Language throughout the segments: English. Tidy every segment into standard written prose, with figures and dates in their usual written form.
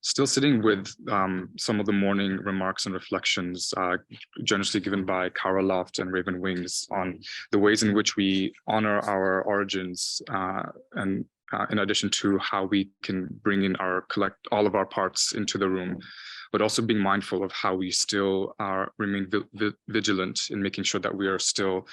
Still sitting with some of the morning remarks and reflections generously given by Cara Loft and Raven Wings on the ways in which we honor our origins and in addition to how we can bring in all of our parts into the room, but also being mindful of how we still remain vigilant in making sure that we are still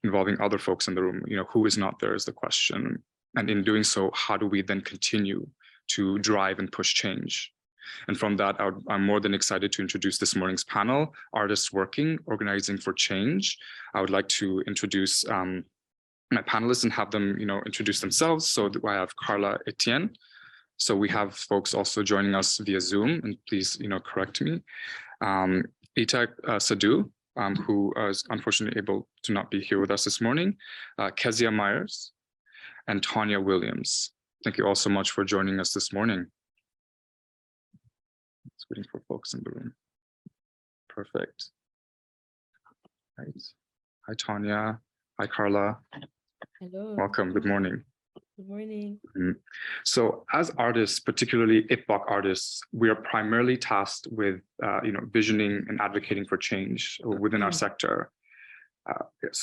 involving other folks in the room. Who is not there is the question. And in doing so, how do we then continue to drive and push change? And from that, I'm more than excited to introduce this morning's panel, Artists Working, Organizing for Change. I would like to introduce my panelists and have them, introduce themselves. So I have Carla Etienne. So we have folks also joining us via Zoom, and please, correct me. Itah Sadu, who is unfortunately able to not be here with us this morning. Keziah Myers and Tonya Williams. Thank you all so much for joining us this morning. Just waiting for folks in the room. Perfect. Right. Hi, Tonya. Hi, Carla. Hello. Welcome. Good morning. Good morning. So as artists, particularly IBPOC artists, we are primarily tasked with visioning and advocating for change within our sector.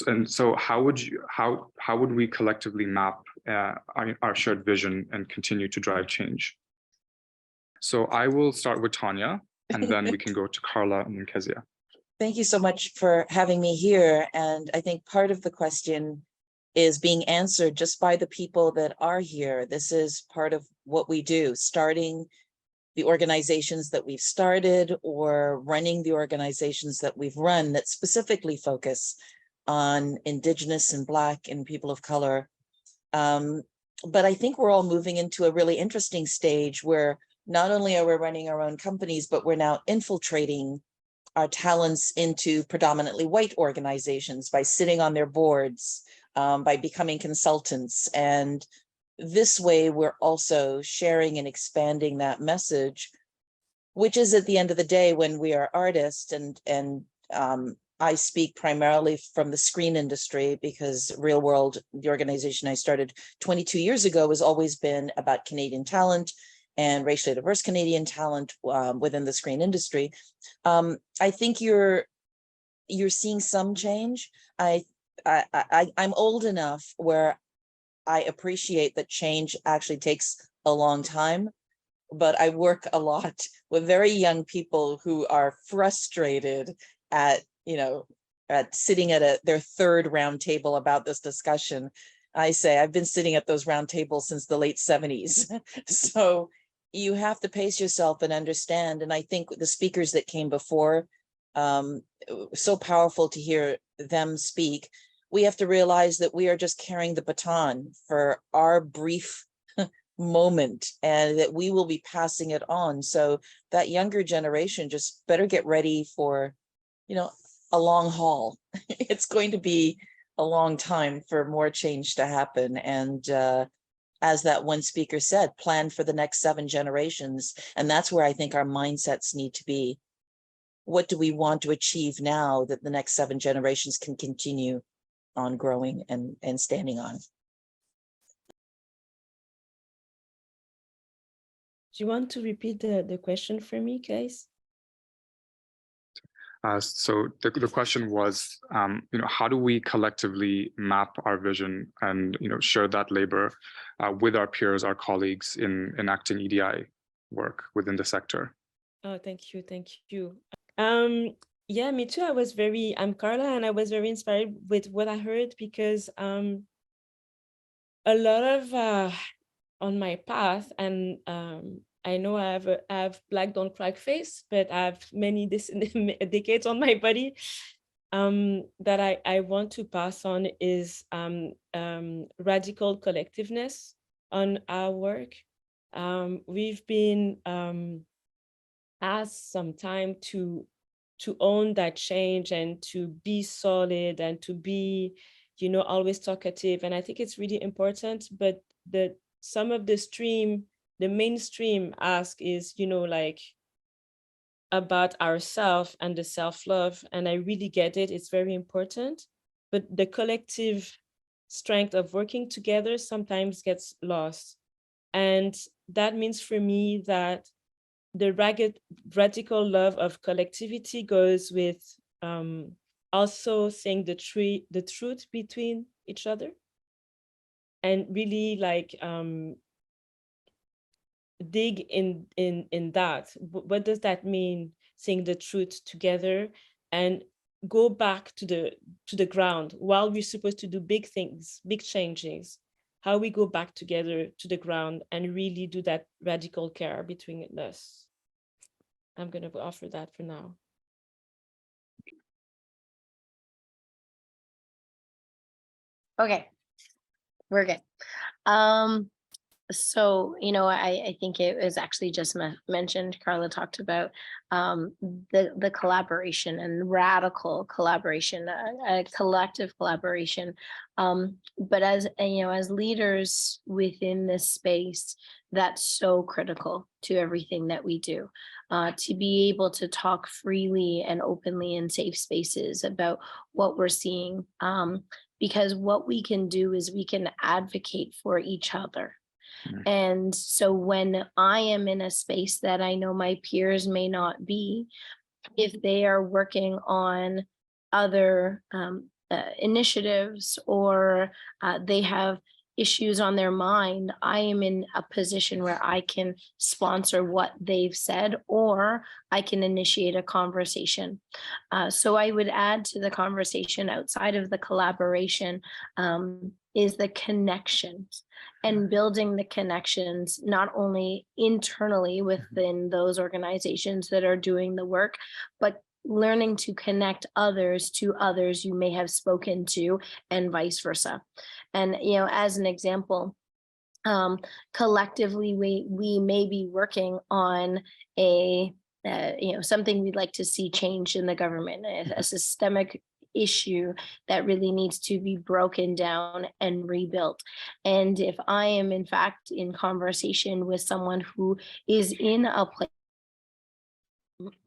And so how would we collectively map our shared vision and continue to drive change? So I will start with Tonya, and then we can go to Carla and then Keziah. Thank you so much for having me here. And I think part of the question is being answered just by the people that are here. This is part of what we do, starting the organizations that we've started or running the organizations that we've run that specifically focus on Indigenous and Black and people of color. But I think we're all moving into a really interesting stage where not only are we running our own companies, but we're now infiltrating our talents into predominantly white organizations by sitting on their boards, by becoming consultants. And this way, we're also sharing and expanding that message, which is at the end of the day, when we are artists, and I speak primarily from the screen industry because Real World, the organization I started 22 years ago, has always been about Canadian talent and racially diverse Canadian talent within the screen industry. I think you're seeing some change. I'm old enough where I appreciate that change actually takes a long time, but I work a lot with very young people who are frustrated at sitting at their third round table about this discussion. I say I've been sitting at those round tables since the late 70s. So you have to pace yourself and understand. And I think the speakers that came before, so powerful to hear them speak. We have to realize that we are just carrying the baton for our brief moment and that we will be passing it on. So that younger generation just better get ready for, a long haul. It's going to be a long time for more change to happen. And as that one speaker said, plan for the next 7 generations. And that's where I think our mindsets need to be. What do we want to achieve now that the next 7 generations can continue on growing and standing on? Do you want to repeat the question for me, guys? So the question was, how do we collectively map our vision and, share that labor with our peers, our colleagues in enacting EDI work within the sector? Oh, thank you. Thank you. Yeah, me too. I'm Carla, and I was very inspired with what I heard because a lot of on my path, and I know I have Black don't crack face, but I have many decades on my body that I want to pass on is radical collectiveness on our work. We've been asked some time to own that change and to be solid and to be, always talkative. And I think it's really important, but some of the mainstream ask is, about ourselves and the self-love. And I really get it. It's very important. But the collective strength of working together sometimes gets lost. And that means for me that the radical love of collectivity goes with also saying the truth between each other, and really like dig in that. What does that mean, saying the truth together, and go back to the ground while we're supposed to do big things, big changes? How we go back together to the ground and really do that radical care between us. I'm going to offer that for now. Okay, we're good. So, you know, I think it was actually just mentioned, Carla talked about the collaboration and radical collaboration, a collective collaboration. But as, you know, as leaders within this space, that's so critical to everything that we do, to be able to talk freely and openly in safe spaces about what we're seeing. Because what we can do is we can advocate for each other. And so when I am in a space that I know my peers may not be, if they are working on other initiatives, or they have issues on their mind, I am in a position where I can sponsor what they've said, or I can initiate a conversation. So I would add to the conversation outside of the collaboration is the connections, and building the connections, not only internally within those organizations that are doing the work, but learning to connect others to others you may have spoken to, and vice versa. And, you know, as an example, collectively, we may be working on a, you know, something we'd like to see change in the government, a systemic issue that really needs to be broken down and rebuilt. And if I am in fact in conversation with someone who is in a place.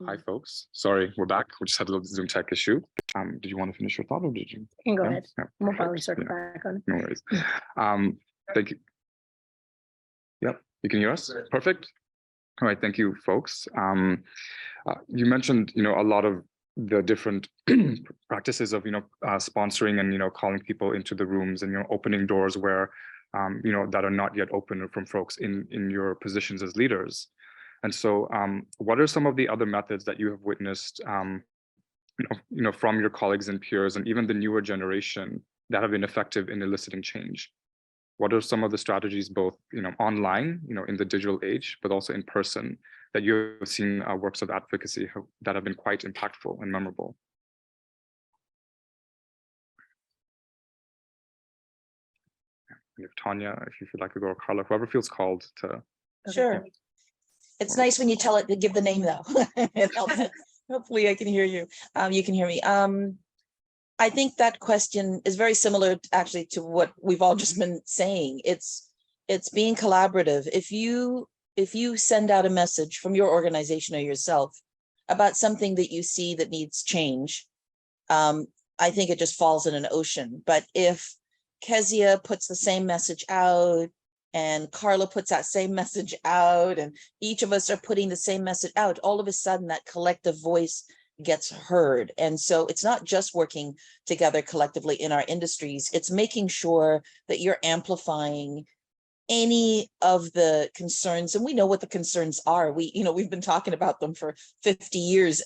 Hi, folks. Sorry, we're back. We just had a little Zoom tech issue. Did you want to finish your thought, or did you? You can go ahead. Yeah, We'll probably circle back on it. No worries. Thank you. Yep, you can hear us? Perfect. All right, thank you, folks. You mentioned, you know, a lot of the different practices of, you know, sponsoring and, you know, calling people into the rooms and, you know, opening doors where, you know, that are not yet open from folks in your positions as leaders. And so what are some of the other methods that you have witnessed, you know, from your colleagues and peers, and even the newer generation, that have been effective in eliciting change? What are some of the strategies, both, you know, online, you know, in the digital age, but also in person, that you have seen works of advocacy that have been quite impactful and memorable? And if Tonya, if you feel like to go, or Carla, whoever feels called to. Sure. It's nice when you tell it to give the name, though. It helps. Hopefully I can hear you. You can hear me. I think that question is very similar actually to what we've all just been saying. It's being collaborative. If you send out a message from your organization or yourself about something that you see that needs change, I think it just falls in an ocean. But if Keziah puts the same message out, and Carla puts that same message out, and each of us are putting the same message out, all of a sudden that collective voice gets heard. And so it's not just working together collectively in our industries, it's making sure that you're amplifying any of the concerns. And we know what the concerns are. We've been talking about them for 50 years.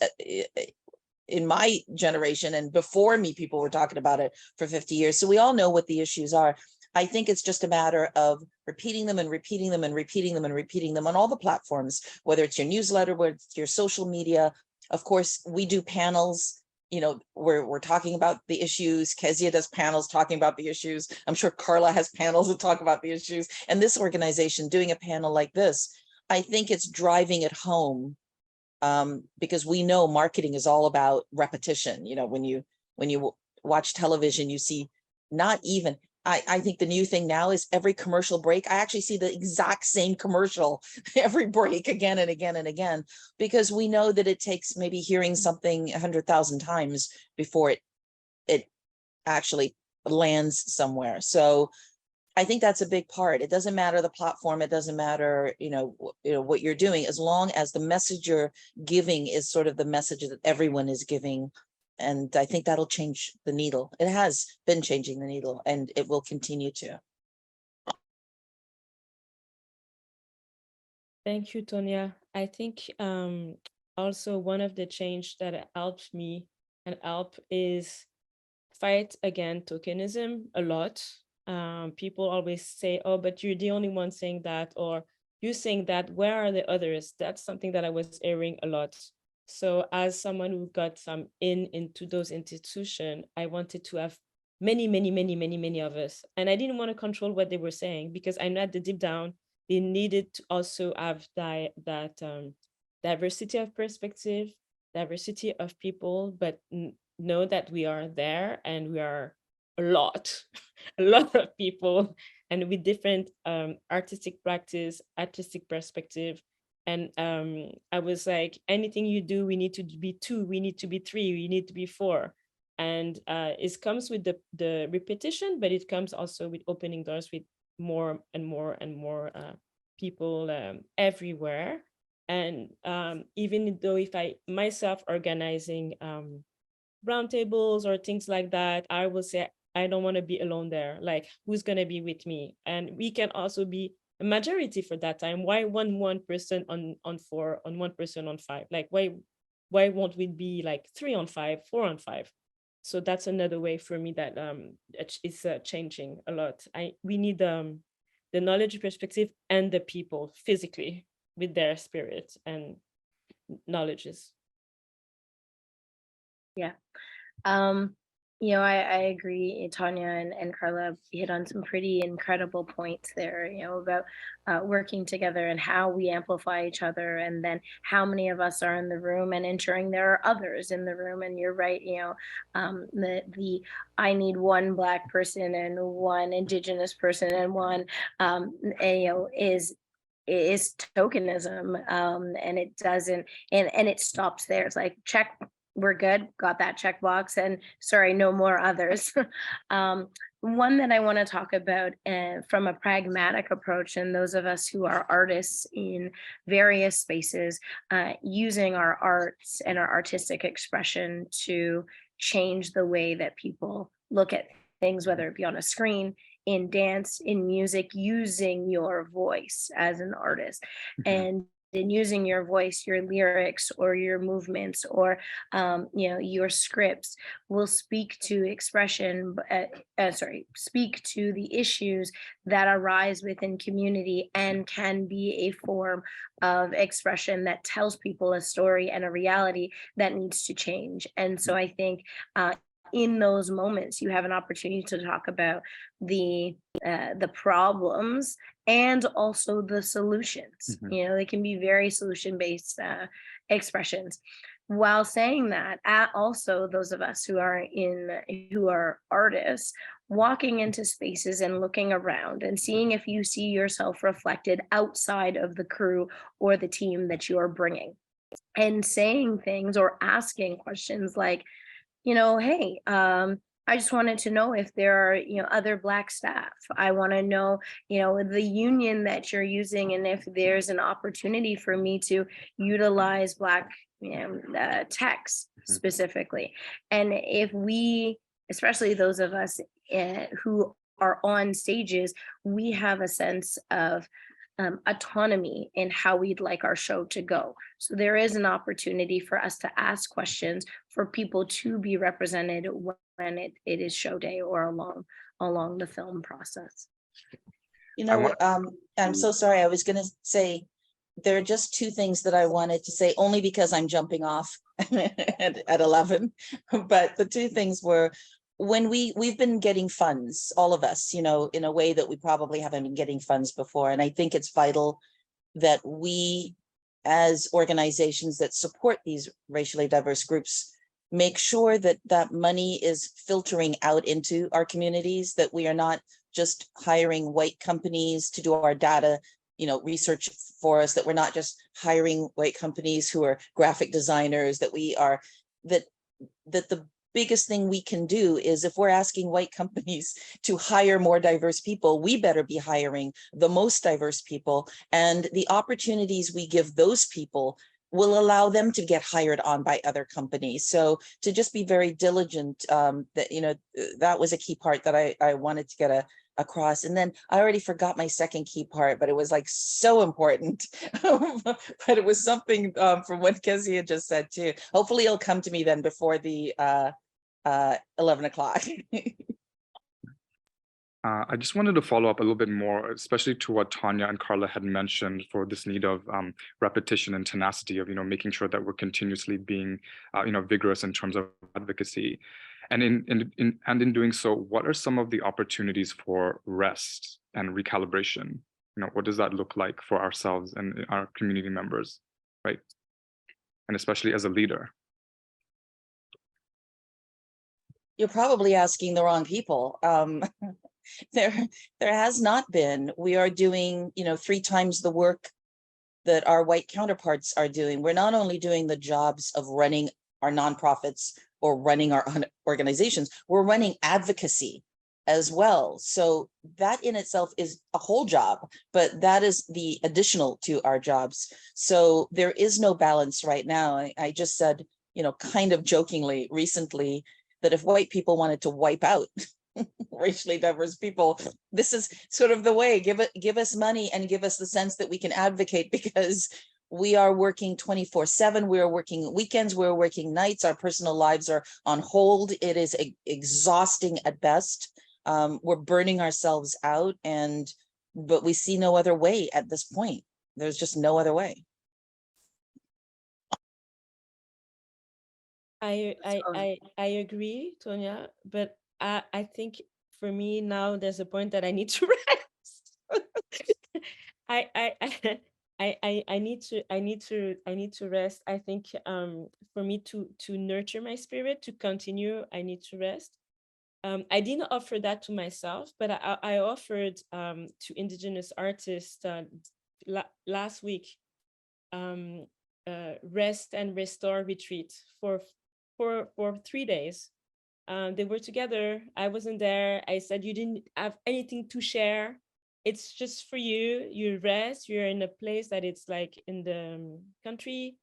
In my generation and before me, people were talking about it for 50 years. So we all know what the issues are. I think it's just a matter of repeating them and repeating them and repeating them and repeating them on all the platforms, whether it's your newsletter, whether it's your social media. Of course, we do panels, you know, we're talking about the issues. Keziah does panels talking about the issues. I'm sure Carla has panels that talk about the issues. And this organization doing a panel like this, I think it's driving it home, because we know marketing is all about repetition. You know, when you watch television, you see not even, I think the new thing now is every commercial break, I actually see the exact same commercial every break again and again and again, because we know that it takes maybe hearing something 100,000 times before it actually lands somewhere. So I think that's a big part. It doesn't matter the platform. It doesn't matter, what you're doing, as long as the message you're giving is sort of the message that everyone is giving. And I think that'll change the needle. It has been changing the needle, and it will continue to. Thank you, Tonya. I think also one of the change that helped me and help is fight against tokenism a lot. People always say, oh, but you're the only one saying that, or you saying that, where are the others? That's something that I was hearing a lot. So as someone who got some into those institutions, I wanted to have many of us. And I didn't want to control what they were saying, because I know at the deep down, they needed to also have that diversity of perspective, diversity of people, but know that we are there and we are a lot of people, and with different artistic practice, artistic perspective. And I was like, anything you do, we need to be 2, we need to be 3, we need to be 4. And it comes with the repetition, but it comes also with opening doors with more and more and more people everywhere. And even though if I myself organizing roundtables or things like that, I will say, I don't want to be alone there. Like, who's going to be with me? And we can also be a majority for that time. Why one person on 4, on 1 person on 5? Like, why won't we be like 3 on 5, 4 on 5? So that's another way for me that it's changing a lot. We need the knowledge perspective and the people physically with their spirit and knowledges. Yeah. I agree. Tonya and Carla hit on some pretty incredible points there, about working together and how we amplify each other, and then how many of us are in the room and ensuring there are others in the room. And you're right, the I need 1 Black person and 1 Indigenous person and 1, is tokenism, and it doesn't, and it stops there. It's like, check, we're good, got that checkbox, and sorry, no more others. One that I want to talk about from a pragmatic approach, and those of us who are artists in various spaces, using our arts and our artistic expression to change the way that people look at things, whether it be on a screen, in dance, in music, using your voice as an artist. And in using your voice, your lyrics or your movements or your scripts will speak to expression, speak to the issues that arise within community, and can be a form of expression that tells people a story and a reality that needs to change. And so I think in those moments, you have an opportunity to talk about the problems and also the solutions. They can be very solution-based expressions. While saying that, also those of us who are artists, walking into spaces and looking around and seeing if you see yourself reflected outside of the crew or the team that you are bringing, and saying things or asking questions like, hey, I just wanted to know if there are, other Black staff. I want to know, the union that you're using, and if there's an opportunity for me to utilize Black text specifically. And if we, especially those of us who are on stages, we have a sense of autonomy in how we'd like our show to go. So there is an opportunity for us to ask questions, for people to be represented when it is show day or along the film process. I'm so sorry. I was going to say, there are just 2 things that I wanted to say, only because I'm jumping off at 11. But the 2 things were, when we've been getting funds, all of us, in a way that we probably haven't been getting funds before. And I think it's vital that we, as organizations that support these racially diverse groups, make sure that that money is filtering out into our communities, that we are not just hiring white companies to do our data, research for us, that we're not just hiring white companies who are graphic designers, that we are, that the biggest thing we can do is, if we're asking white companies to hire more diverse people, we better be hiring the most diverse people, and the opportunities we give those people will allow them to get hired on by other companies. So to just be very diligent, that, you know, that was a key part that I wanted to get across. And then I already forgot my second key part, but it was like so important. But it was something from what Keziah just said too. Hopefully it'll come to me then before the 11 o'clock. I just wanted to follow up a little bit more, especially to what Tonya and Carla had mentioned, for this need of repetition and tenacity of, making sure that we're continuously being, vigorous in terms of advocacy. And in doing so, what are some of the opportunities for rest and recalibration? What does that look like for ourselves and our community members, right? And especially as a leader. You're probably asking the wrong people. There has not been. We are doing, 3 times the work that our white counterparts are doing. We're not only doing the jobs of running our nonprofits or running our organizations, we're running advocacy as well. So that in itself is a whole job, but that is the additional to our jobs. So there is no balance right now. I just said, kind of jokingly recently, that if white people wanted to wipe out racially diverse people, this is sort of the way. Give us money and give us the sense that we can advocate, because we are working 24/7. We are working weekends. We're working nights. Our personal lives are on hold. It is exhausting at best. We're burning ourselves out, but we see no other way at this point. There's just no other way. I agree, Tonya, but I think for me now there's a point that I need to rest. I need to rest. I think for me to nurture my spirit, to continue, I need to rest. I didn't offer that to myself, but I offered to Indigenous artists last week rest and restore retreat for 3 days. They were together. I wasn't there. I said, you didn't have anything to share. It's just for you. You rest. You're in a place that it's like in the country,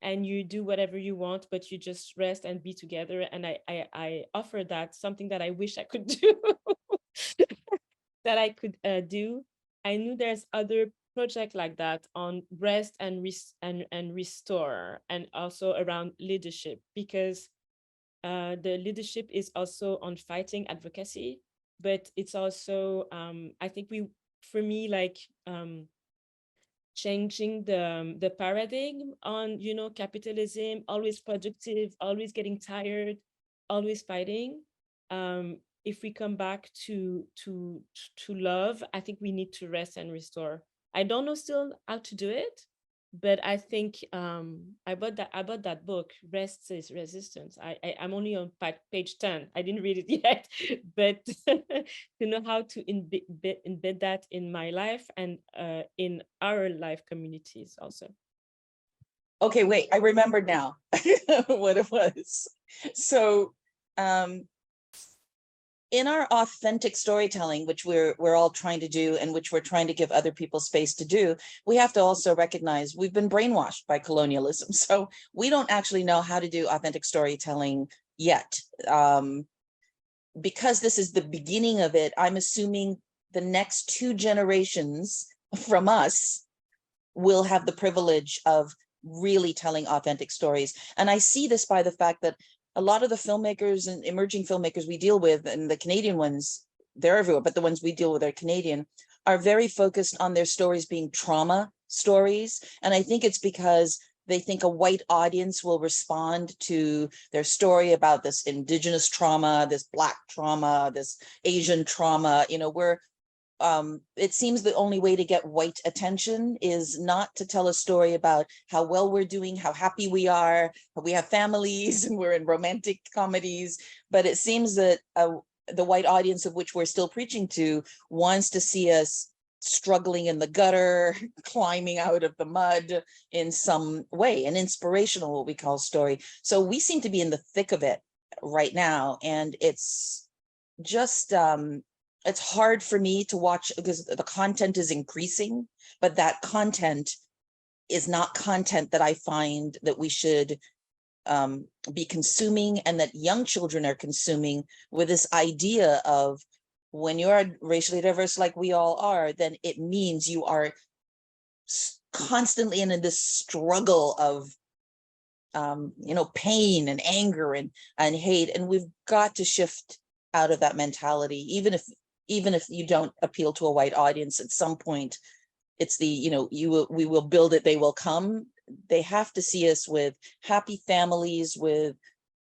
and you do whatever you want, but you just rest and be together. And I offered that, something that I wish I could do, that I could do. I knew there's other projects like that on rest and restore, and also around leadership, because the leadership is also on fighting advocacy, but it's also I think for me, like changing the paradigm on capitalism, always productive, always getting tired, always fighting. If we come back to love, I think we need to rest and restore. I don't know still how to do it, but I think I bought that book, Rest is Resistance. I'm only on page 10. I didn't read it yet, but to know how to embed that in my life and in our life communities also. Okay, wait, I remembered now what it was. So in our authentic storytelling, which we're all trying to do, and which we're trying to give other people space to do, we have to also recognize we've been brainwashed by colonialism. So we don't actually know how to do authentic storytelling yet. Because this is the beginning of it, I'm assuming the next 2 generations from us will have the privilege of really telling authentic stories. And I see this by the fact that a lot of the filmmakers and emerging filmmakers we deal with, and the Canadian ones, they're everywhere, but the ones we deal with are Canadian, are very focused on their stories being trauma stories. And I think it's because they think a white audience will respond to their story about this Indigenous trauma, this Black trauma, this Asian trauma. It seems the only way to get white attention is not to tell a story about how well we're doing, how happy we are, we have families, and we're in romantic comedies. But it seems that the white audience of which we're still preaching to wants to see us struggling in the gutter, climbing out of the mud in some way, an inspirational, what we call, story. So we seem to be in the thick of it right now. And it's just, it's hard for me to watch because the content is increasing, but that content is not content that I find that we should be consuming and that young children are consuming, with this idea of when you are racially diverse like we all are, then it means you are constantly in this struggle of pain and anger and hate. And we've got to shift out of that mentality. Even if you don't appeal to a white audience, at some point it's the, we will build it, they will come. They have to see us with happy families, with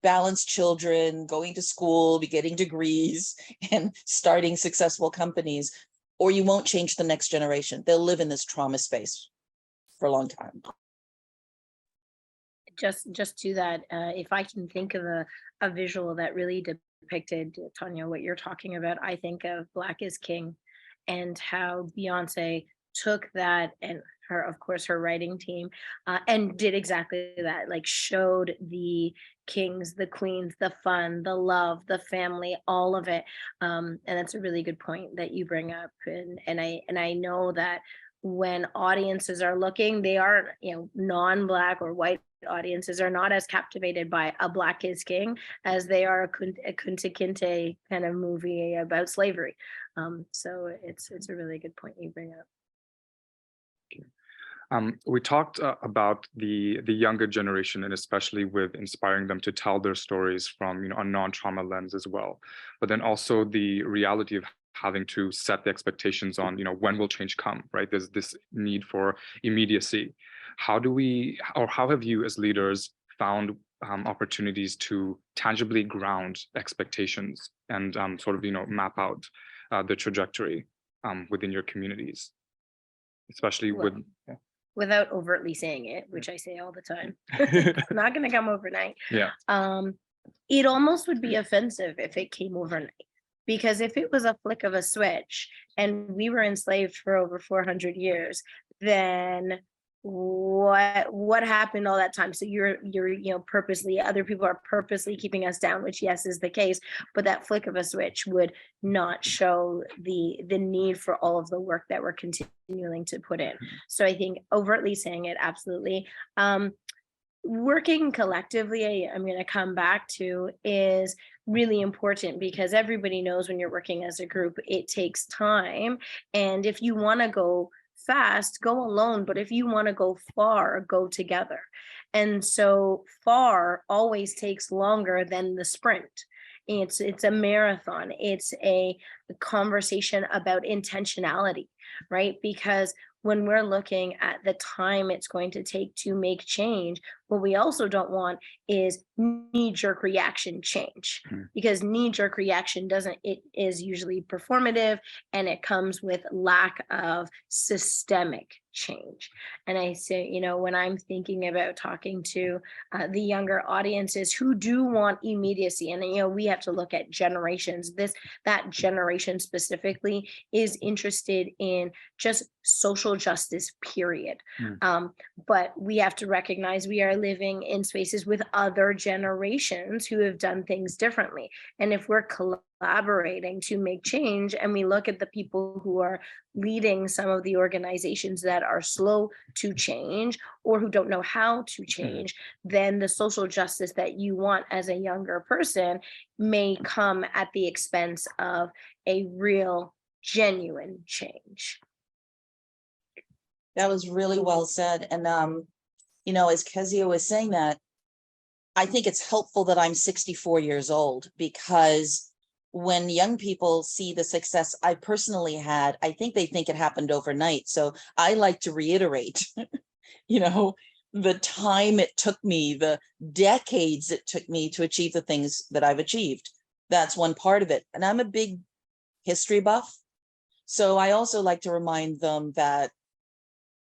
balanced children, going to school, be getting degrees and starting successful companies, or you won't change the next generation. They'll live in this trauma space for a long time. Just to that, if I can think of a visual that really depicted, Tonya, what you're talking about, I think of Black is King, and how Beyonce took that, and her, of course, her writing team, and did exactly that, like showed the kings, the queens, the fun, the love, the family, all of it. And that's a really good point that you bring up. And I know that when audiences are looking, they are, non-Black or white audiences are not as captivated by a Black is King as they are a Kunta Kinte kind of movie about slavery. So it's a really good point you bring up. We talked about the younger generation, and especially with inspiring them to tell their stories from a non-trauma lens as well. But then also the reality of having to set the expectations on when will change come, right? There's this need for immediacy. How have you as leaders found opportunities to tangibly ground expectations and sort of map out the trajectory within your communities, especially without overtly saying it, which I say all the time. It's not going to come overnight. Yeah. It almost would be offensive if it came overnight, because if it was a flick of a switch and we were enslaved for over 400 years, then what happened all that time? So you're purposely, other people are purposely keeping us down, which yes is the case, but that flick of a switch would not show the need for all of the work that we're continuing to put in. So I think overtly saying it, absolutely. Working collectively, I'm going to come back to, is really important, because everybody knows when you're working as a group, it takes time. And if you want to go fast, go alone, but if you want to go far, go together. And so far always takes longer than the sprint. It's a marathon. It's a conversation about intentionality, right? Because when we're looking at the time it's going to take to make change, what we also don't want is knee-jerk reaction change, because knee-jerk reaction is usually performative, and it comes with lack of systemic change. And I say, when I'm thinking about talking to the younger audiences who do want immediacy, and we have to look at generations. That generation specifically is interested in just social justice, period. But we have to recognize we are living in spaces with other generations who have done things differently. And if we're collaborating to make change, and we look at the people who are leading some of the organizations that are slow to change or who don't know how to change, then the social justice that you want as a younger person may come at the expense of a real, genuine change. That was really well said. And, as Keziah was saying that, I think it's helpful that I'm 64 years old, because when young people see the success I personally had, I think they think it happened overnight. So I like to reiterate, the time it took me, the decades it took me to achieve the things that I've achieved. That's one part of it. And I'm a big history buff. So I also like to remind them that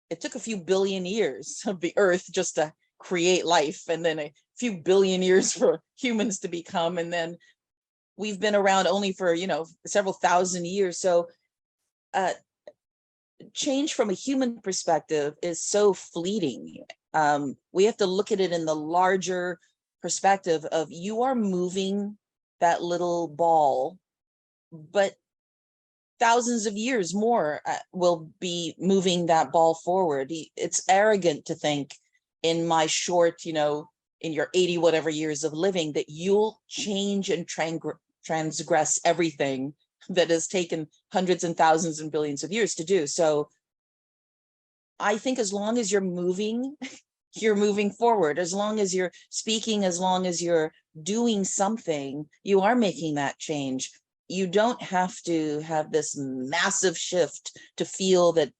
it took a few billion years of the earth just to create life, and then a few billion years for humans to become, and then we've been around only for several thousand years. So change from a human perspective is so fleeting. We have to look at it in the larger perspective of you are moving that little ball, but thousands of years more will be moving that ball forward. It's arrogant to think in my short, in your 80 whatever years of living, that you'll change and transgress everything that has taken hundreds and thousands and billions of years to do. So I think as long as you're moving, you're moving forward. As long as you're speaking, as long as you're doing something, you are making that change. You don't have to have this massive shift to feel that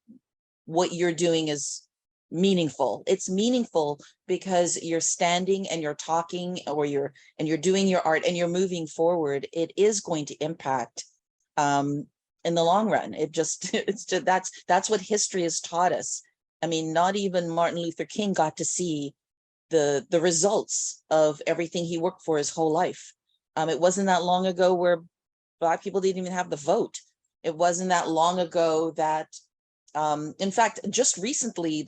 what you're doing is meaningful. It's meaningful because you're standing and you're talking, or you're doing your art and you're moving forward. It is going to impact in the long run. That's what history has taught us. I mean, not even Martin Luther King got to see the results of everything he worked for his whole life. It wasn't that long ago where Black people didn't even have the vote. It wasn't that long ago that, in fact, just recently,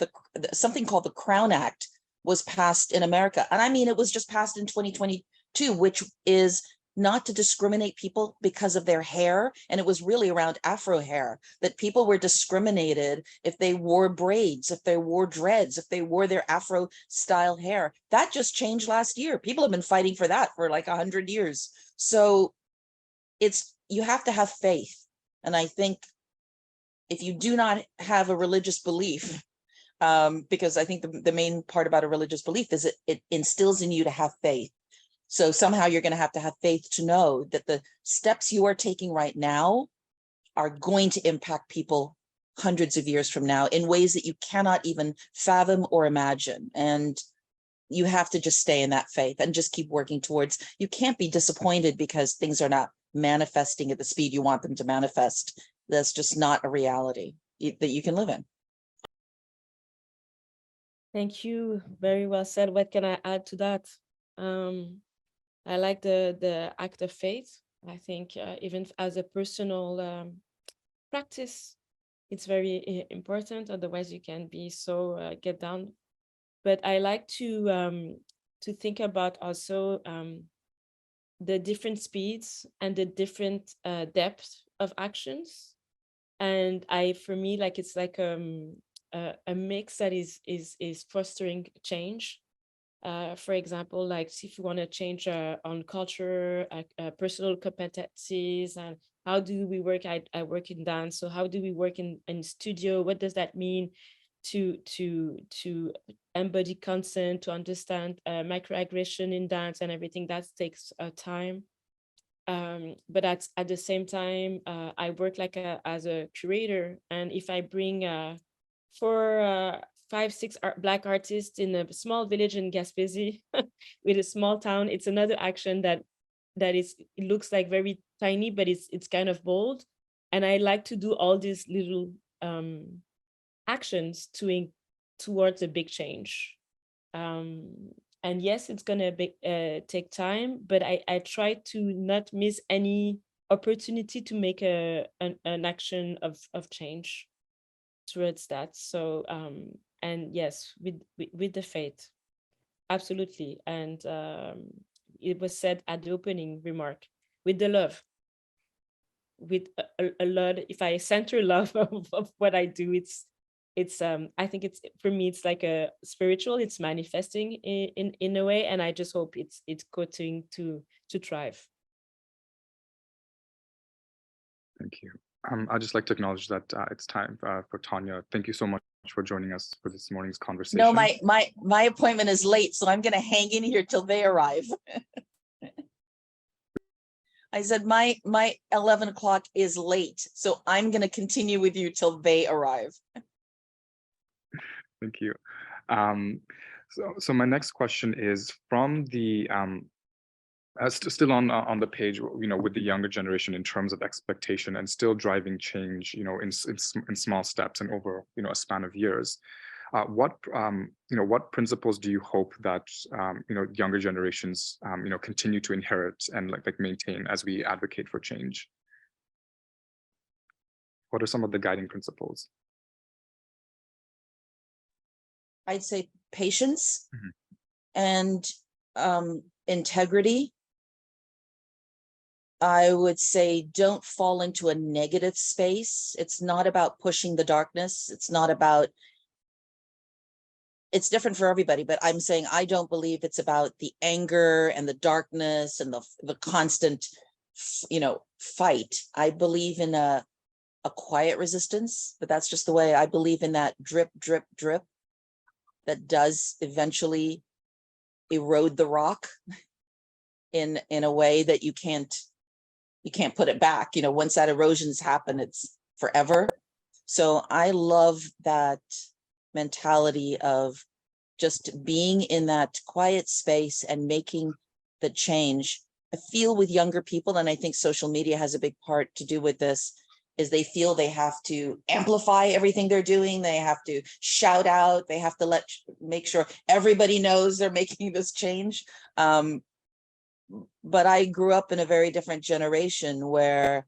something called the Crown Act was passed in America. And I mean, it was just passed in 2022, which is not to discriminate people because of their hair. And it was really around Afro hair, that people were discriminated if they wore braids, if they wore dreads, if they wore their Afro style hair. That just changed last year. People have been fighting for that for like 100 years. So you have to have faith. And I think if you do not have a religious belief, because I think the main part about a religious belief is it instills in you to have faith. So somehow you're going to have faith to know that the steps you are taking right now are going to impact people hundreds of years from now in ways that you cannot even fathom or imagine. And you have to just stay in that faith and just keep working towards. You can't be disappointed because things are not manifesting at the speed you want them to manifest. That's just not a reality that you can live in. Thank you. Very well said. What can I add to that? I like the act of faith. I think even as a personal practice, it's very important. Otherwise, you can be so get down. But I like to think about also the different speeds and the different depth of actions. And for me, like it's like a mix that is fostering change. For example, like if you want to change on culture, personal competencies, and how do we work? I work in dance, so how do we work in studio? What does that mean to embody consent, to understand microaggression in dance and everything? That takes time. But at the same time, I work like as a curator, and if I bring 5-6 Black artists in a small village in Gaspésie with a small town, it's another action that it looks like very tiny, but it's kind of bold. And I like to do all these little actions towards a big change. And yes, it's gonna take time, but I try to not miss any opportunity to make an action of change towards that. So and yes, with the faith, absolutely. And it was said at the opening remark, with the love, with a lot. If I center love of what I do, it's I think it's, for me, it's like a spiritual, it's manifesting in a way, and I just hope it's going to thrive. Thank you. I'd just like to acknowledge that it's time for Tonya. Thank you so much for joining us for this morning's conversation. No, my appointment is late, so I'm going to hang in here till they arrive. I said my 11 o'clock is late, so I'm going to continue with you till they arrive. Thank you. So my next question is from the still on the page, with the younger generation in terms of expectation and still driving change, in small steps and over, a span of years. What principles do you hope that younger generations continue to inherit and like maintain as we advocate for change? What are some of the guiding principles? I'd say patience and integrity. I would say don't fall into a negative space. It's not about pushing the darkness. It's not about, it's different for everybody, but I'm saying I don't believe it's about the anger and the darkness and the constant, fight. I believe in a quiet resistance, but that's just the way I believe in that drip, drip, drip that does eventually erode the rock in a way that you can't put it back. Once that erosion's happened, it's forever. So I love that mentality of just being in that quiet space and making the change. I feel with younger people, and I think social media has a big part to do with this, is they feel they have to amplify everything they're doing. They have to shout out. They have to make sure everybody knows they're making this change. But I grew up in a very different generation where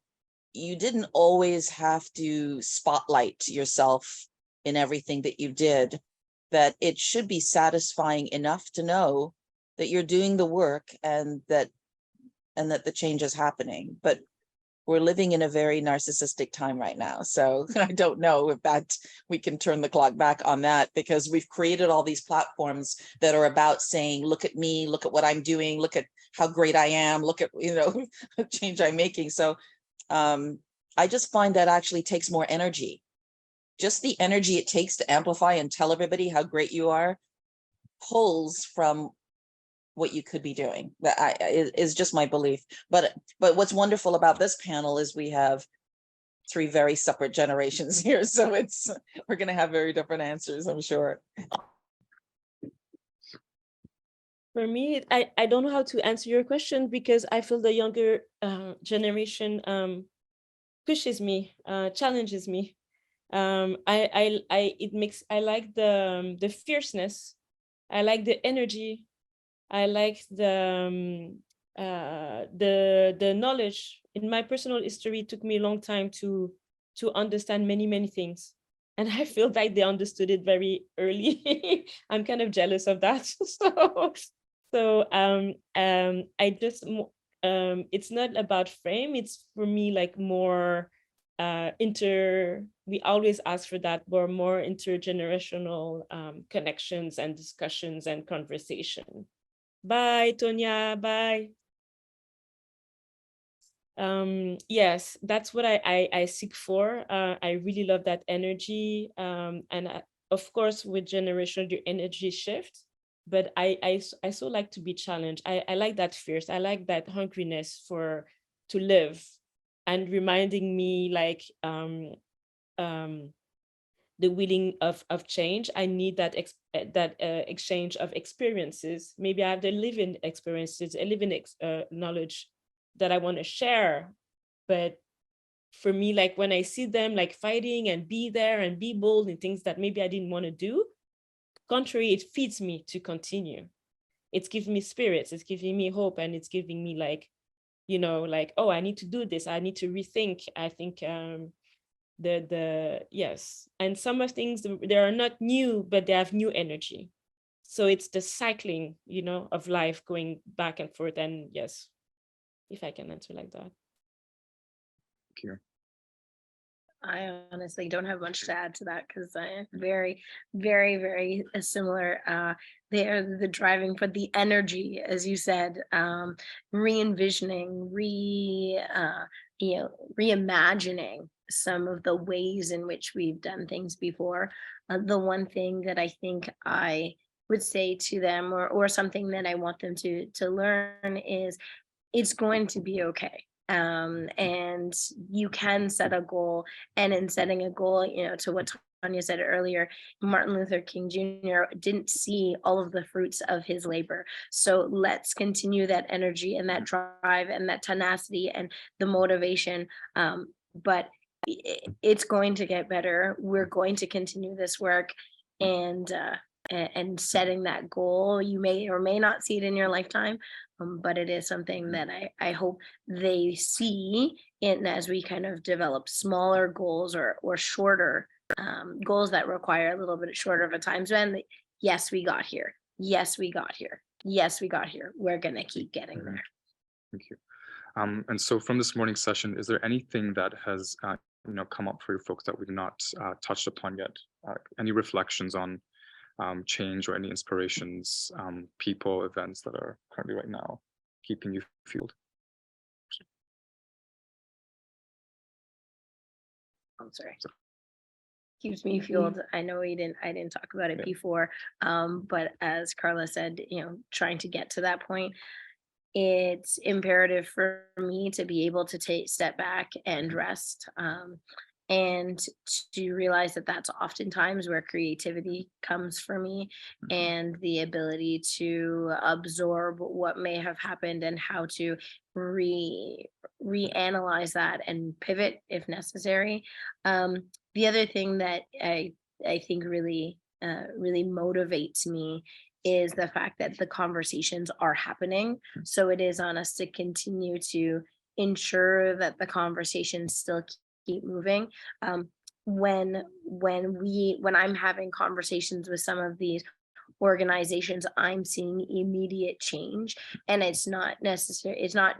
you didn't always have to spotlight yourself in everything that you did, that it should be satisfying enough to know that you're doing the work and that the change is happening. But we're living in a very narcissistic time right now. So I don't know if we can turn the clock back on that, because we've created all these platforms that are about saying, look at me, look at what I'm doing, look at how great I am, look at, the change I'm making. So I just find that actually takes more energy. Just the energy it takes to amplify and tell everybody how great you are pulls from what you could be doing. That is just my belief. But what's wonderful about this panel is we have 3 very separate generations here. So we're going to have very different answers, I'm sure. For me, I don't know how to answer your question, because I feel the younger generation pushes me, challenges me. I like the fierceness. I like the energy. I like the knowledge. In my personal history, it took me a long time to understand many things, and I feel like they understood it very early. I'm kind of jealous of that. So I just it's not about frame. It's for me like more we always ask for that, more intergenerational connections and discussions and conversation. Bye, Tonya. Bye. Yes, that's what I seek for. I really love that energy. And of course, with generation, your energy shifts. But I so like to be challenged. I like that fierce. I like that hungriness to live, and reminding me like the willing of change. I need that exchange of experiences. Maybe I have the living experiences, a living knowledge that I want to share. But for me, like when I see them like fighting and be there and be bold in things that maybe I didn't want to do, contrary, it feeds me to continue. It's giving me spirits, it's giving me hope, and it's giving me like, like, oh, I need to do this. I need to rethink. I think yes, and some of things, they are not new, but they have new energy. So it's the cycling, of life going back and forth. And yes, if I can answer like that. Thank you. I honestly don't have much to add to that, because I very, very, very similar. They are the driving for the energy, as you said, re-envisioning, reimagining some of the ways in which we've done things before. The one thing that I think I would say to them, or something that I want them to learn, is it's going to be okay. And you can set a goal, and in setting a goal, to what Tonya said earlier, Martin Luther King Jr. didn't see all of the fruits of his labor. So let's continue that energy and that drive and that tenacity and the motivation. But it's going to get better. We're going to continue this work, and setting that goal. You may or may not see it in your lifetime, but it is something that I hope they see in, as we kind of develop smaller goals or shorter goals that require a little bit shorter of a time span. Yes, we got here. Yes, we got here. yes, we got here. We're going to keep getting there. Thank you. And so from this morning's session, is there anything that has come up for you folks that we've not touched upon yet? Any reflections on change or any inspirations, people, events that are currently right now keeping you fueled? I'm sorry. Keeps me fueled. I know I didn't talk about it before, but as Carla said, trying to get to that point, it's imperative for me to be able to step back and rest, and to realize that that's oftentimes where creativity comes for me, and the ability to absorb what may have happened and how to reanalyze that and pivot if necessary. The other thing that I think really motivates me is the fact that the conversations are happening. So it is on us to continue to ensure that the conversations still keep moving. When I'm having conversations with some of these organizations, I'm seeing immediate change, and it's not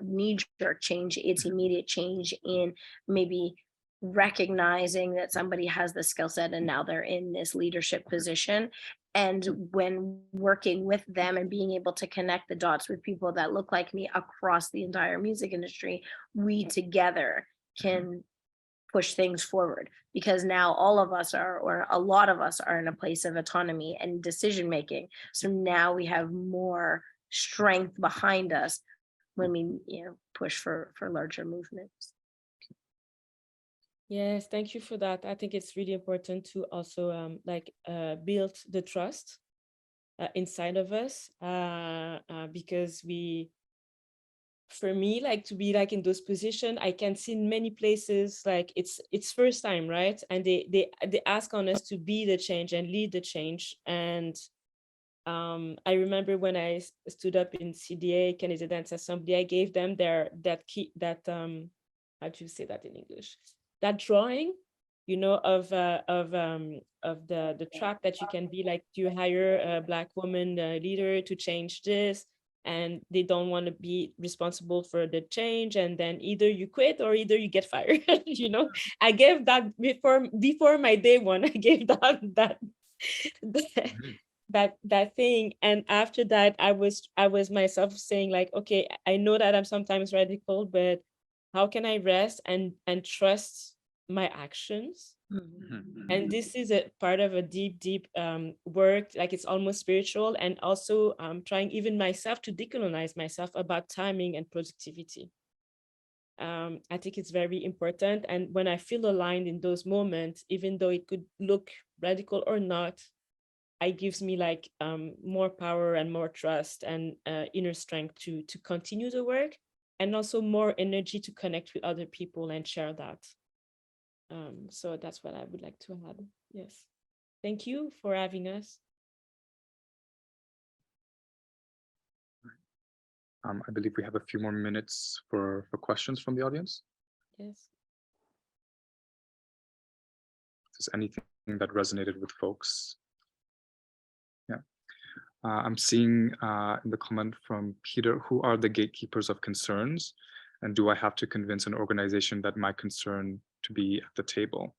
knee-jerk change, it's immediate change in maybe recognizing that somebody has the skill set and now they're in this leadership position. And when working with them and being able to connect the dots with people that look like me across the entire music industry, we together can push things forward, because now all of us are, or a lot of us are, in a place of autonomy and decision making. So now we have more strength behind us when we push for larger movements. Yes, thank you for that. I think it's really important to also build the trust inside of us, because for me, to be in those positions, I can see in many places it's first time, right? And they ask on us to be the change and lead the change. And I remember when I stood up in CDA, Canadian Dance Assembly, I gave them how do you say that in English? That drawing, of the track that you can be you hire a Black woman leader to change this, and they don't want to be responsible for the change, and then either you quit or either you get fired. I gave that before my day one. I gave that thing, and after that, I was myself saying okay, I know that I'm sometimes radical, but how can I rest and trust my actions? And this is a part of a deep work, it's almost spiritual, and also trying even myself to decolonize myself about timing and productivity. I think it's very important. And when I feel aligned in those moments, even though it could look radical or not, it gives me more power and more trust and inner strength to continue the work, and also more energy to connect with other people and share that. So that's what I would like to add. Yes. Thank you for having us. I believe we have a few more minutes for questions from the audience. Yes. If there's anything that resonated with folks. Yeah. I'm seeing in the comment from Peter, who are the gatekeepers of concerns? And do I have to convince an organization that my concern to be at the table?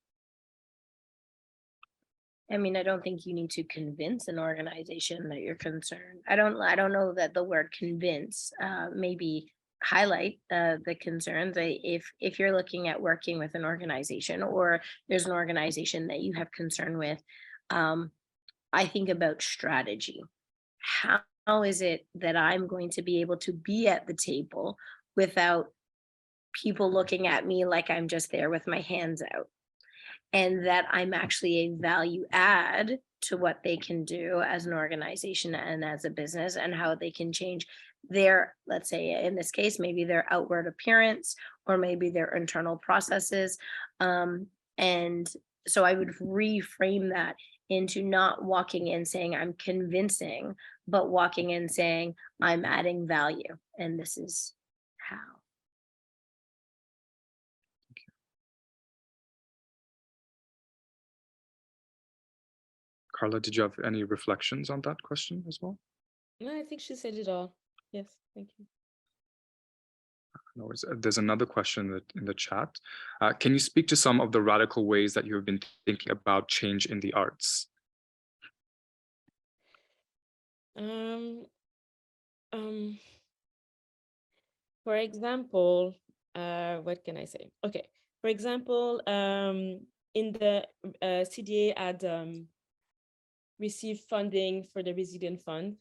I mean, I don't think you need to convince an organization that you're concerned. I don't know that the word convince, maybe highlight the concerns. If you're looking at working with an organization, or there's an organization that you have concern with, I think about strategy. How is it that I'm going to be able to be at the table without people looking at me like I'm just there with my hands out, and that I'm actually a value add to what they can do as an organization and as a business, and how they can change their, let's say in this case, maybe their outward appearance, or maybe their internal processes. And so I would reframe that into not walking in saying I'm convincing, but walking in saying I'm adding value, and this is how. Carla, did you have any reflections on that question as well? No, I think she said it all. Yes, thank you. No worries. There's another question in the chat. Can you speak to some of the radical ways that you have been thinking about change in the arts? For example, what can I say? Okay, for example, in the CDA had received funding for the Resilient Fund,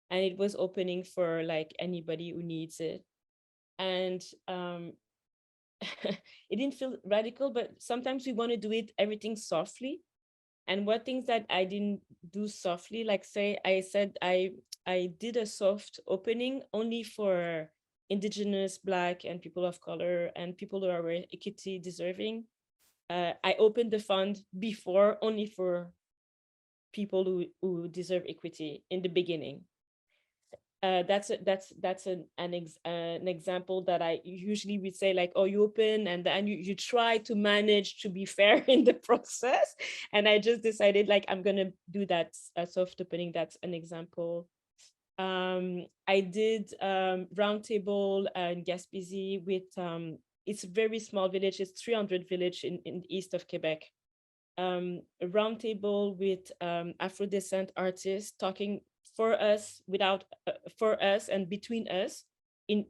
and it was opening for like anybody who needs it. And it didn't feel radical, but sometimes we want to do everything softly. And what things that I didn't do softly, like say, I said I did a soft opening only for Indigenous, Black, and people of color, and people who are equity deserving. I opened the fund before only for people who deserve equity in the beginning. That's an example that I usually would say, like, oh, you open and you try to manage to be fair in the process. And I just decided, like, I'm gonna do that soft opening. That's an example. I did roundtable in Gaspésie with it's a very small village. It's 300 village in the east of Quebec. A roundtable with Afro descent artists talking for us, for us and between us.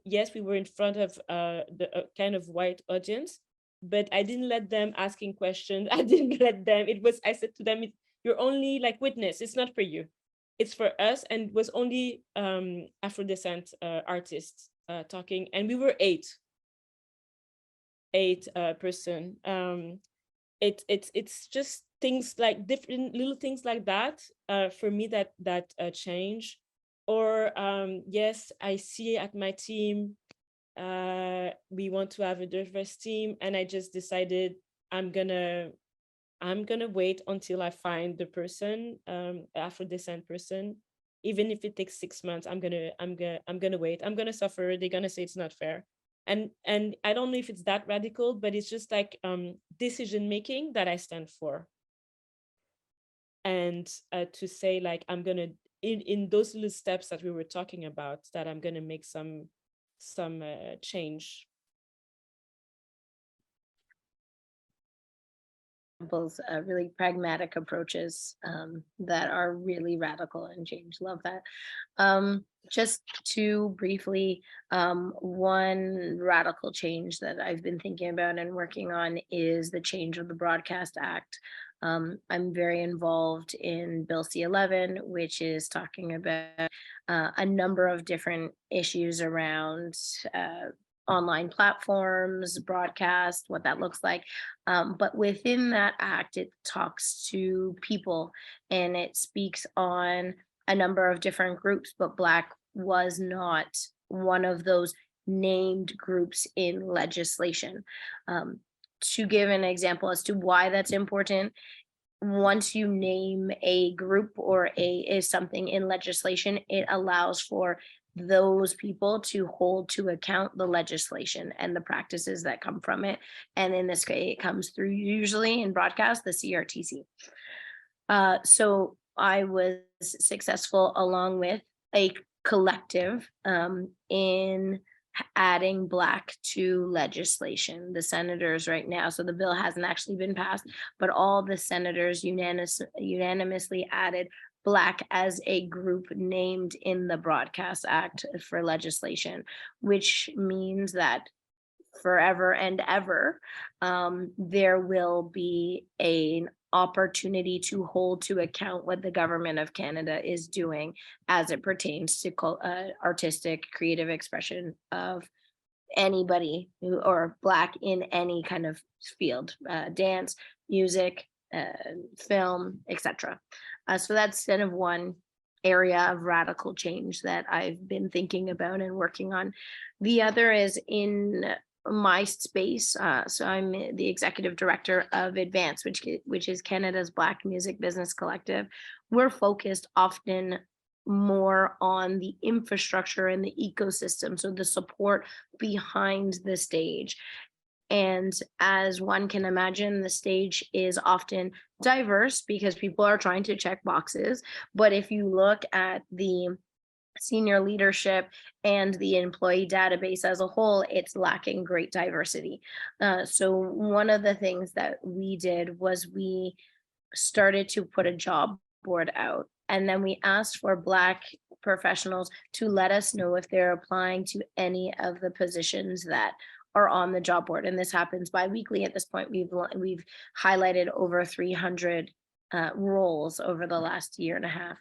Yes, we were in front of the kind of white audience, but I didn't let them asking questions. I didn't let them. I said to them, you're only like witness. It's not for you. It's for us. And it was only Afro descent artists talking, and we were eight person. It's just things like different little things like that for me that change. Or yes, I see at my team we want to have a diverse team, and I just decided I'm gonna wait until I find the person, Afro descent person, even if it takes 6 months. I'm gonna wait. I'm gonna suffer. They're gonna say it's not fair. And I don't know if it's that radical, but it's just like decision making that I stand for. And to say, like, I'm gonna in those little steps that we were talking about, that I'm gonna make some change. Really pragmatic approaches that are really radical and change. Love that. Just to briefly, one radical change that I've been thinking about and working on is the change of the Broadcast Act. I'm very involved in Bill C-11, which is talking about a number of different issues around online platforms, broadcast, what that looks like. But within that act, it talks to people, and it speaks on a number of different groups, but Black was not one of those named groups in legislation. To give an example as to why that's important, once you name a group or something in legislation, it allows for those people to hold to account the legislation and the practices that come from it. And in this case, it comes through, usually in broadcast, the CRTC. So I was successful, along with a collective, in adding Black to legislation. The senators right now, so the bill hasn't actually been passed, but all the senators unanimously added Black as a group named in the Broadcast Act for legislation, which means that forever and ever, there will be an opportunity to hold to account what the government of Canada is doing as it pertains to artistic creative expression of anybody who or Black in any kind of field, dance, music, film, etc. So that's kind of one area of radical change that I've been thinking about and working on. The other is in my space. So I'm the executive director of Advance, which is Canada's Black Music Business Collective. We're focused often more on the infrastructure and the ecosystem, so the support behind the stage. And as one can imagine, the stage is often diverse because people are trying to check boxes. But if you look at the senior leadership and the employee database as a whole, it's lacking great diversity. So one of the things that we did was we started to put a job board out, and then we asked for Black professionals to let us know if they're applying to any of the positions that are on the job board. And this happens bi-weekly. At this point, we've highlighted over 300 roles over the last year and a half.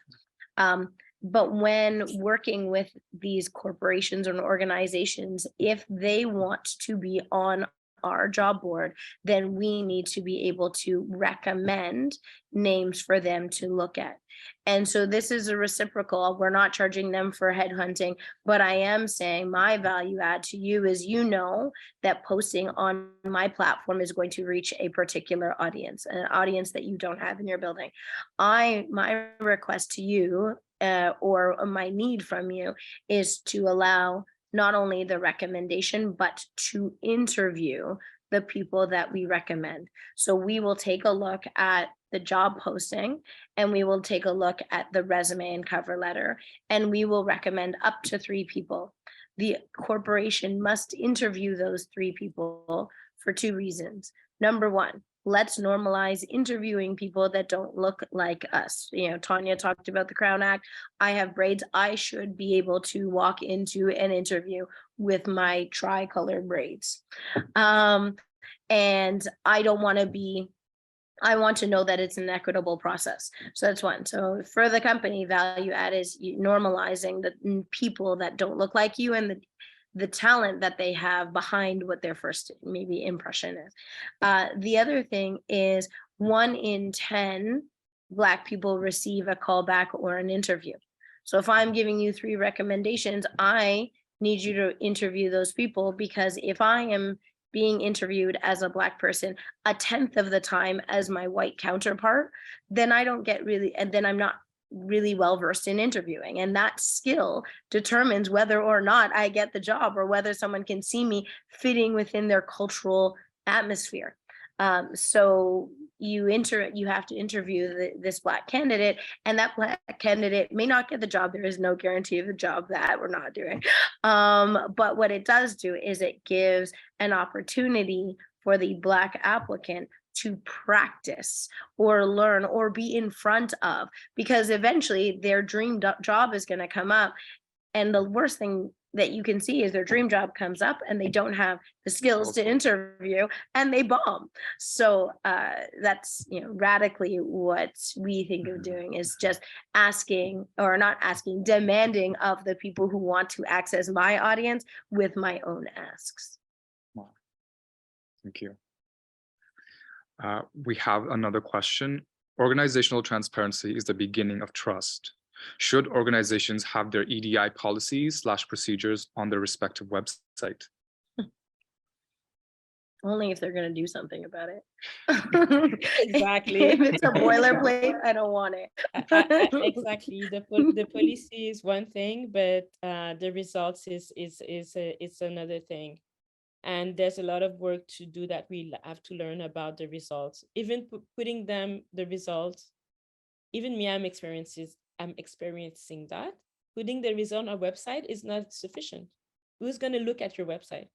But when working with these corporations and organizations, if they want to be on our job board, then we need to be able to recommend names for them to look at. And so this is a reciprocal. We're not charging them for headhunting, but I am saying my value add to you is, you know, that posting on my platform is going to reach a particular audience, an audience that you don't have in your building. My request to you, or my need from you, is to allow not only the recommendation, but to interview the people that we recommend. So we will take a look at the job posting, and we will take a look at the resume and cover letter, and we will recommend up to 3 people. The corporation must interview those 3 people for 2 reasons. Number 1, let's normalize interviewing people that don't look like us. You know, Tonya talked about the Crown Act. I have braids. I should be able to walk into an interview with my tri-colored braids. And I don't want to be, I want to know that it's an equitable process. So that's one. So for the company, value add is normalizing the people that don't look like you and the talent that they have behind what their first maybe impression is. The other thing is 1 in 10 Black people receive a callback or an interview. So if I'm giving you 3 recommendations, I need you to interview those people, because if I am being interviewed as a Black person 1/10 of the time as my white counterpart, then I don't get really, and then I'm not really well versed in interviewing, and that skill determines whether or not I get the job, or whether someone can see me fitting within their cultural atmosphere. So you have to interview this Black candidate, and that Black candidate may not get the job. There is no guarantee of the job, that we're not doing. But what it does do is it gives an opportunity for the Black applicant to practice or learn or be in front of, because eventually their dream job is going to come up. And the worst thing that you can see is their dream job comes up and they don't have the skills to interview, and they bomb. So that's, you know, radically what we think of doing, is just asking, or not asking, demanding of the people who want to access my audience with my own asks. Wow. Thank you. We have another question. Organizational transparency is the beginning of trust. Should organizations have their EDI policies/procedures on their respective website? Only if they're going to do something about it. Exactly. If it's a boilerplate, I don't want it. Exactly. The policy is one thing, but the results is another thing. And there's a lot of work to do that we have to learn about the results. Even putting them, the results, even me, I'm experiencing that. Putting the result on a website is not sufficient. Who's going to look at your website?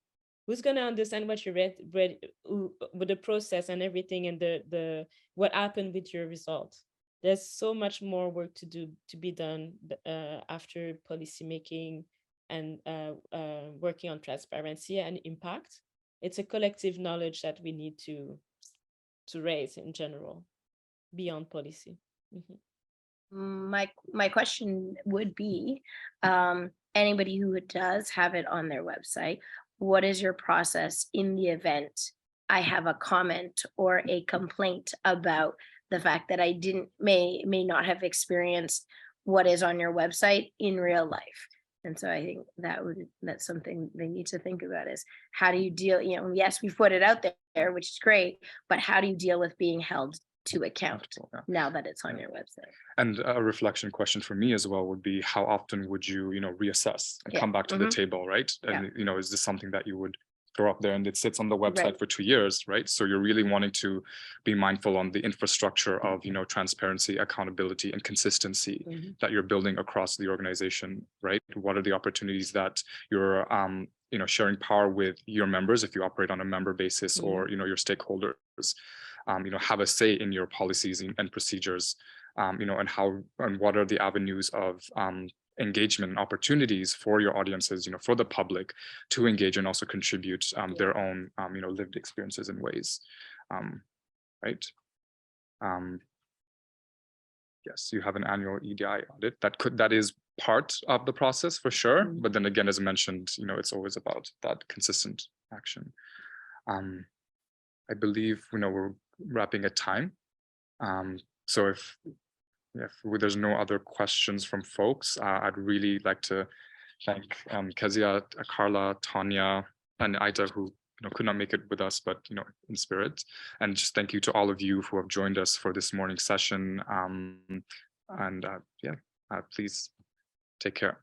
Who's going to understand what you read with the process and everything, and the what happened with your results? There's so much more work to be done after policymaking and working on transparency and impact. It's a collective knowledge that we need to raise in general, beyond policy. My question would be, anybody who does have it on their website, what is your process in the event I have a comment or a complaint about the fact that I may not have experienced what is on your website in real life? And so I think that's something they need to think about, is how do you deal, you know, yes, we put it out there, which is great, but how do you deal with being held to account now that it's on your website? And a reflection question for me as well would be, how often would you, reassess and come back to the table, right? And, is this something that you would throw up there and it sits on the website Right. for 2 years, right? So you're really wanting to be mindful on the infrastructure of, transparency, accountability, and consistency that you're building across the organization, right? What are the opportunities that you're, sharing power with your members if you operate on a member basis, or, your stakeholders, have a say in your policies and procedures, and what are the avenues of engagement opportunities for your audiences, for the public to engage and also contribute their own, lived experiences and ways, right? Yes, you have an annual EDI audit that is part of the process for sure. But then again, as mentioned, it's always about that consistent action. I believe, we're wrapping at time. So if there's no other questions from folks, I'd really like to thank Keziah, Carla, Tonya, and Itah, who could not make it with us, but in spirit. And just thank you to all of you who have joined us for this morning's session. Please take care.